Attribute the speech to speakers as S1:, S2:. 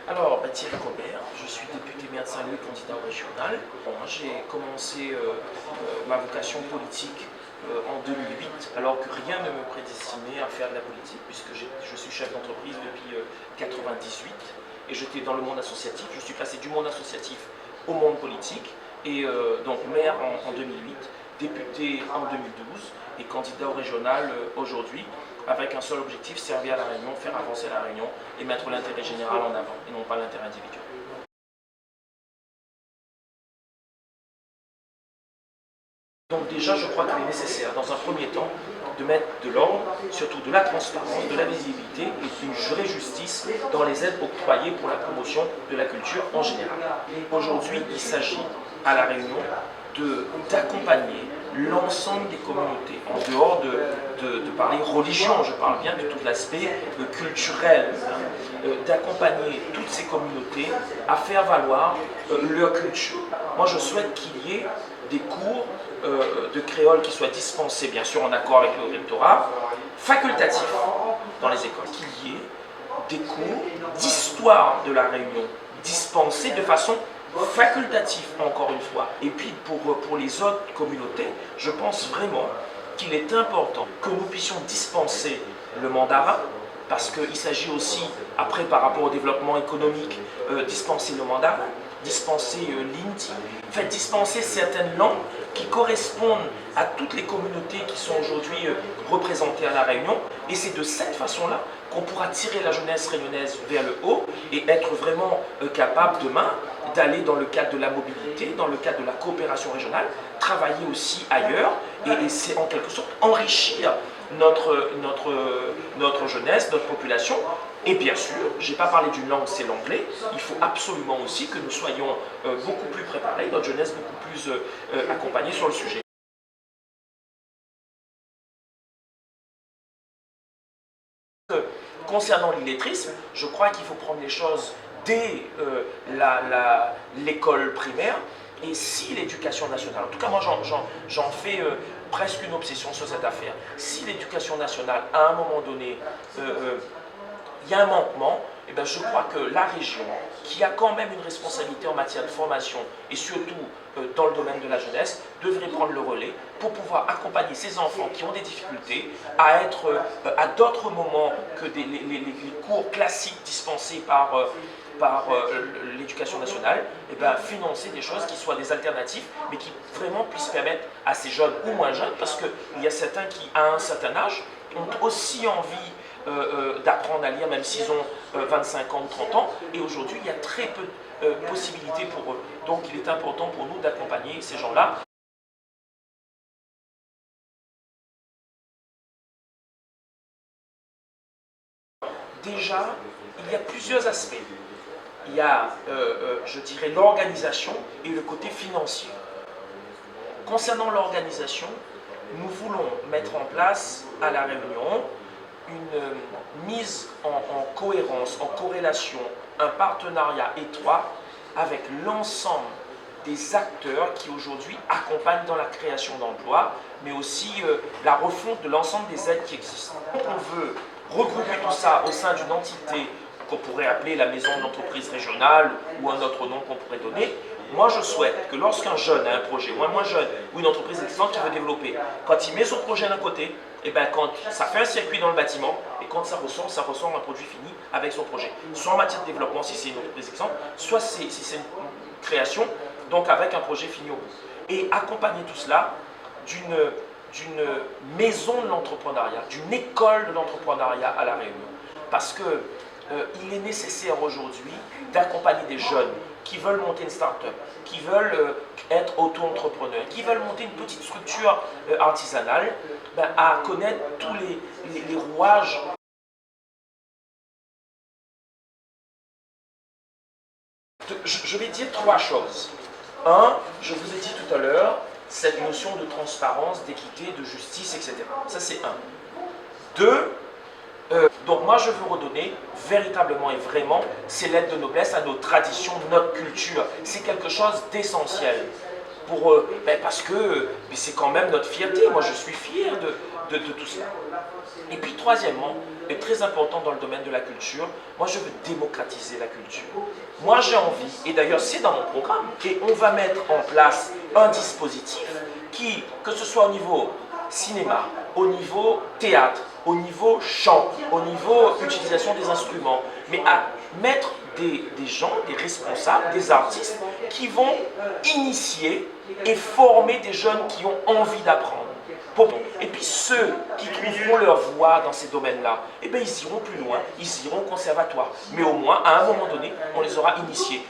S1: Alors, Thierry Robert, je suis député maire de Saint-Louis, candidat au régional. Bon, j'ai commencé ma vocation politique en 2008, alors que rien ne me prédestinait à faire de la politique, puisque je suis chef d'entreprise depuis 1998 et j'étais dans le monde associatif. Je suis passé du monde associatif au monde politique, et donc maire en 2008, député en 2012 et candidat au régional aujourd'hui, avec un seul objectif, servir à la Réunion, faire avancer la Réunion et mettre l'intérêt général en avant et non pas l'intérêt individuel. Donc déjà, je crois qu'il est nécessaire, dans un premier temps, de mettre de l'ordre, surtout de la transparence, de la visibilité et d'une vraie justice dans les aides octroyées pour la promotion de la culture en général. Aujourd'hui, il s'agit à La Réunion d'accompagner l'ensemble des communautés, en dehors de parler religion, je parle bien de tout l'aspect culturel, d'accompagner toutes ces communautés à faire valoir leur culture. Moi, je souhaite qu'il y ait des cours de créole qui soient dispensés, bien sûr en accord avec le rectorat, facultatifs dans les écoles, qu'il y ait des cours d'histoire de la Réunion dispensés de façon facultative, encore une fois. Et puis pour les autres communautés, je pense vraiment qu'il est important que nous puissions dispenser le mandarin, parce qu'il s'agit aussi, après par rapport au développement économique, dispenser le mandarin, dispenser l'hindi, en fait dispenser certaines langues qui correspondent à toutes les communautés qui sont aujourd'hui représentées à La Réunion, et c'est de cette façon-là qu'on pourra tirer la jeunesse réunionnaise vers le haut et être vraiment capable demain d'aller dans le cadre de la mobilité, dans le cadre de la coopération régionale, travailler aussi ailleurs, et c'est en quelque sorte enrichir notre jeunesse, notre population. Et bien sûr, je n'ai pas parlé d'une langue, c'est l'anglais. Il faut absolument aussi que nous soyons beaucoup plus préparés, notre jeunesse beaucoup plus accompagnée sur le sujet. Concernant l'illettrisme, je crois qu'il faut prendre les choses dès l'école primaire, et si l'éducation nationale, en tout cas moi j'en fais presque une obsession sur cette affaire, si l'éducation nationale à un moment donné il y a un manquement, et bien je crois que la région, qui a quand même une responsabilité en matière de formation et surtout dans le domaine de la jeunesse, devrait prendre le relais pour pouvoir accompagner ces enfants qui ont des difficultés à être à d'autres moments que les cours classiques dispensés par l'éducation nationale, et bien financer des choses qui soient des alternatives, mais qui vraiment puissent permettre à ces jeunes ou moins jeunes, parce qu'il y a certains qui, à un certain âge, ont aussi envie d'apprendre à lire, même s'ils ont 25 ans ou 30 ans, et aujourd'hui il y a très peu de possibilités pour eux. Donc il est important pour nous d'accompagner ces gens-là. Déjà, il y a plusieurs aspects. Il y a, je dirais, l'organisation et le côté financier. Concernant l'organisation, nous voulons mettre en place à La Réunion une mise en cohérence, en corrélation, un partenariat étroit avec l'ensemble des acteurs qui aujourd'hui accompagnent dans la création d'emplois, mais aussi la refonte de l'ensemble des aides qui existent. On veut regrouper tout ça au sein d'une entité qu'on pourrait appeler la maison d'entreprise régionale ou un autre nom qu'on pourrait donner. Moi, je souhaite que lorsqu'un jeune a un projet, ou un moins jeune, ou une entreprise existante qui veut développer, quand il met son projet d'un côté, et bien quand ça fait un circuit dans le bâtiment, et quand ça ressort un produit fini avec son projet. Soit en matière de développement si c'est une entreprise existante, soit si c'est une création, donc avec un projet fini au bout. Et accompagner tout cela d'une maison de l'entrepreneuriat, d'une école de l'entrepreneuriat à La Réunion. Parce que il est nécessaire aujourd'hui d'accompagner des jeunes qui veulent monter une start-up, qui veulent être auto-entrepreneurs, qui veulent monter une petite structure artisanale, à connaître tous les rouages. Je vais dire trois choses. Un, je vous ai dit tout à l'heure, cette notion de transparence, d'équité, de justice, etc. Ça c'est un. Deux, donc moi je veux redonner véritablement et vraiment ces lettres de noblesse à nos traditions, notre culture. C'est quelque chose d'essentiel. Parce que c'est quand même notre fierté. Moi je suis fier de tout cela. Et puis troisièmement, et très important dans le domaine de la culture, moi je veux démocratiser la culture. Moi j'ai envie, et d'ailleurs c'est dans mon programme, et on va mettre en place un dispositif qui, que ce soit au niveau cinéma, au niveau théâtre, au niveau chant, au niveau utilisation des instruments, mais à mettre des gens, des responsables, des artistes qui vont initier et former des jeunes qui ont envie d'apprendre. Et puis ceux qui trouveront leur voie dans ces domaines-là, eh bien, ils iront plus loin, ils iront au conservatoire. Mais au moins, à un moment donné, on les aura initiés.